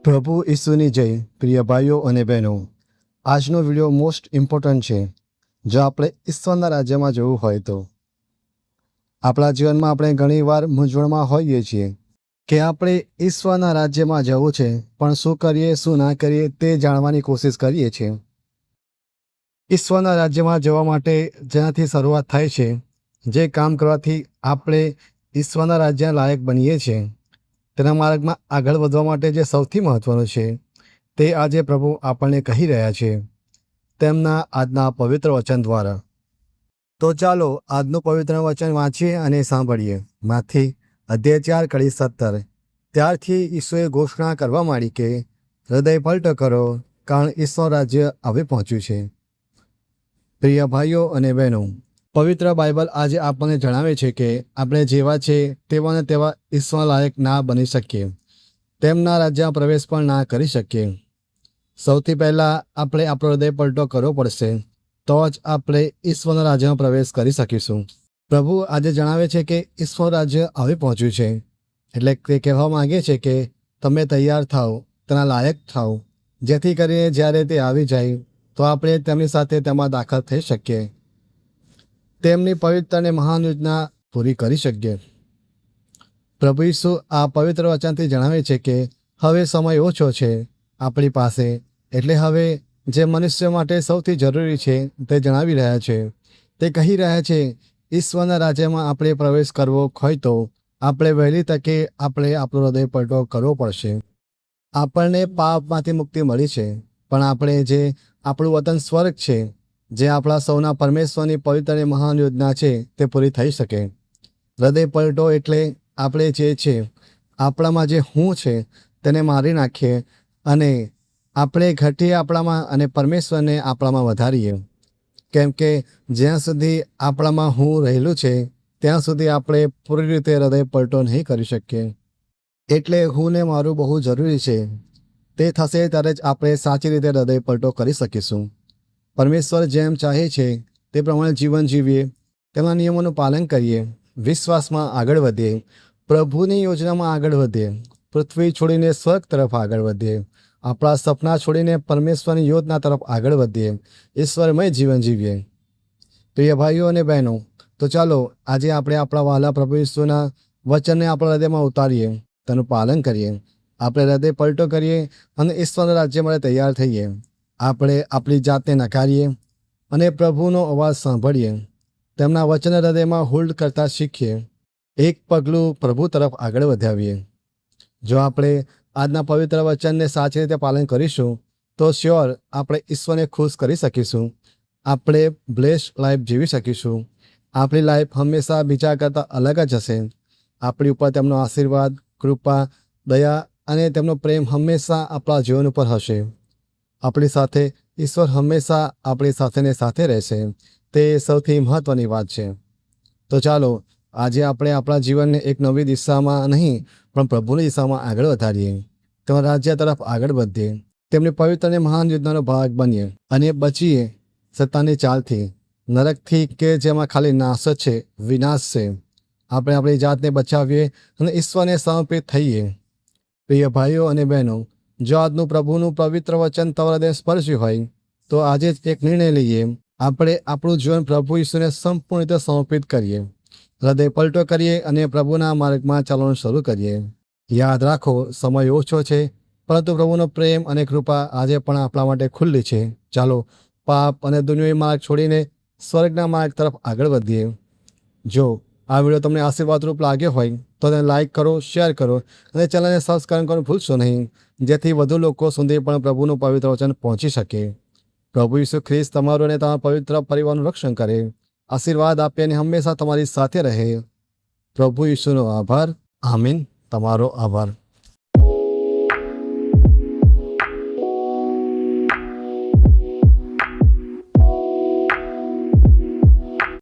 પ્રભુ ઈસુની જય. પ્રિય ભાઈઓ અને બહેનો, આજનો વિડીયો મોસ્ટ ઇમ્પોર્ટન્ટ છે. જો આપણે ઈશ્વરના રાજ્યમાં જવું હોય તો આપણા જીવનમાં આપણે ઘણીવાર મૂંઝવણમાં હોઈએ છીએ કે આપણે ઈશ્વરના રાજ્યમાં જવું છે, પણ શું કરીએ શું ના કરીએ તે જાણવાની કોશિશ કરીએ છીએ. ઈશ્વરના રાજ્યમાં જવા માટે જેનાથી શરૂઆત થાય છે, જે કામ કરવાથી આપણે ઈશ્વરના રાજ્યના લાયક બનીએ છીએ, તેના માર્ગમાં આગળ વધવા માટે જે સૌથી મહત્ત્વનું છે તે આજે પ્રભુ આપણને કહી રહ્યા છે તેમના આજના પવિત્ર વચન દ્વારા. તો ચાલો આજનું પવિત્ર વચન વાંચીએ અને સાંભળીએ. માથી અધ્યાય 4 કડી 17. ત્યારથી ઈસુએ ઘોષણા કરવા માંડી કે હૃદય પલટો કરો, કારણ ઈશ્વર રાજ્ય આવી પહોંચ્યું છે. પ્રિય ભાઈઓ અને બહેનો, પવિત્ર બાઇબલ આજે આપણને જણાવે છે કે આપણે જેવા છે તેવાને તેવા ઈશ્વર લાયક ના બની શકીએ, તેમના રાજ્યમાં પ્રવેશ પણ ના કરી શકીએ. સૌથી પહેલાં આપણે આપણો હૃદય પલટો કરવો પડશે, તો જ આપણે ઈશ્વરના રાજ્યમાં પ્રવેશ કરી શકીશું. પ્રભુ આજે જણાવે છે કે ઈશ્વર રાજ્ય આવી પહોંચ્યું છે, એટલે તે કહેવા માગે છે કે તમે તૈયાર થાઓ, તેના લાયક થાઓ, જેથી કરીને જ્યારે તે આવી જાય તો આપણે તેમની સાથે તેમાં દાખલ થઈ શકીએ, તેમની પવિત્ર અને મહાન યોજના પૂરી કરી શકીએ. પ્રભુ ઈસુ આ પવિત્ર વચનથી જણાવે છે કે હવે સમય ઓછો છે આપણી પાસે, એટલે હવે જે મનુષ્ય માટે સૌથી જરૂરી છે તે જણાવી રહ્યા છે. તે કહી રહ્યા છે ઈશ્વરના રાજ્યમાં આપણે પ્રવેશ કરવો હોય તો આપણે વહેલી તકે આપણે આપણો હૃદય પલટો કરવો પડશે. આપણને પાપમાંથી મુક્તિ મળી છે, પણ આપણે જે આપણું વતન સ્વર્ગ છે, જે આપણા સૌના પરમેશ્વરની પવિત્ર અને મહાન યોજના છે, તે પૂરી થઈ શકે. હૃદય પલટો એટલે આપણે જે છે આપણામાં જે હું છે તેને મારી નાખીએ અને આપણે ઘટીએ આપણામાં અને પરમેશ્વરને આપણામાં વધારીએ. કેમ કે જ્યાં સુધી આપણામાં હું રહેલું છે ત્યાં સુધી આપણે પૂરી રીતે હૃદય પલટો નહીં કરી શકીએ. એટલે હું ને મારું બહુ જરૂરી છે. તે થશે ત્યારે જ આપણે સાચી રીતે હૃદય પલટો કરી શકીશું. પરમેશ્વર જેમ ચાહે છે તે પ્રમાણે જીવન જીવીએ, તેમના નિયમોનું પાલન કરીએ, વિશ્વાસમાં આગળ વધીએ, પ્રભુની યોજનામાં આગળ વધીએ, પૃથ્વી છોડીને સ્વર્ગ તરફ આગળ વધીએ, આપણા સપના છોડીને પરમેશ્વરની યોજના તરફ આગળ વધીએ, ઈશ્વરમય જીવન જીવીએ. પ્રિય ભાઈઓ અને બહેનો, તો ચાલો આજે આપણે આપણા વહાલા પ્રભુ ઈસુના વચનને આપણા હૃદયમાં ઉતારીએ, તેનું પાલન કરીએ, આપણે હૃદય પલટો કરીએ અને ઈશ્વરના રાજ્ય માટે તૈયાર થઈએ. આપણે આપણી જાતને નકારીએ અને પ્રભુનો અવાજ સાંભળીએ, તેમના વચન હૃદયમાં હોલ્ડ કરતા શીખીએ, એક પગલું પ્રભુ તરફ આગળ વધાવીએ. જો આપણે આજના પવિત્ર વચનને સાચી રીતે પાલન કરીશું તો શ્યોર આપણે ઈશ્વરને ખુશ કરી શકીશું, આપણે બ્લેસ્ડ લાઈફ જીવી શકીશું. આપણી લાઈફ હંમેશા બીજા કરતાં અલગ જ હશે. આપણી ઉપર તેમનો આશીર્વાદ, કૃપા, દયા અને તેમનો પ્રેમ હંમેશા આપણા જીવન ઉપર હશે. આપણી સાથે ઈશ્વર હંમેશા આપણી સાથેને સાથે રહેશે. તે સૌથી મહત્ત્વની વાત છે. તો ચાલો આજે આપણે આપણા જીવનને એક નવી દિશામાં નહીં પણ પ્રભુની દિશામાં આગળ વધારીએ, તેમના રાજ્ય તરફ આગળ વધીએ, તેમની પવિત્ર અને મહાન યોજનાનો ભાગ બનીએ અને બચીએ સત્તાની ચાલથી, નરકથી કે જેમાં ખાલી નાશ જ છે, વિનાશ છે. આપણે આપણી જાતને બચાવીએ અને ઈશ્વરને સમર્પિત થઈએ. પ્રિય ભાઈઓ અને બહેનો, જો આજનું પ્રભુનું પવિત્ર વચન તમારા હૃદય સ્પર્શ્યું હોય તો આજે જ એક નિર્ણય લઈએ, આપણે આપણું જીવન પ્રભુ ઈસુને સંપૂર્ણ રીતે સમર્પિત કરીએ, હૃદય પલટો કરીએ અને પ્રભુના માર્ગમાં ચાલવાનું શરૂ કરીએ. યાદ રાખો, સમય ઓછો છે, પરંતુ પ્રભુનો પ્રેમ અને કૃપા આજે પણ આપણા માટે ખુલ્લી છે. ચાલો પાપ અને દુનિયાવી માર્ગ છોડીને સ્વર્ગના માર્ગ તરફ આગળ વધીએ. જો આ વિડીયો તમને આશીર્વાદરૂપ લાગ્યો હોય તો તેને લાઇક કરો, શેર કરો અને ચેનલને સબસ્ક્રાઇબ કરવાનું ભૂલશો નહીં, જેથી વધુ લોકો સુધી પણ પ્રભુનું પવિત્ર વચન પહોંચી શકે. પ્રભુ ઈસુ ખ્રિસ્ત તમારું અને તમારા પવિત્ર પરિવારનું રક્ષણ કરે, આશીર્વાદ આપે અને હંમેશા તમારી સાથે રહે. પ્રભુ ઈસુનો આભાર. આમીન. તમારો આભાર.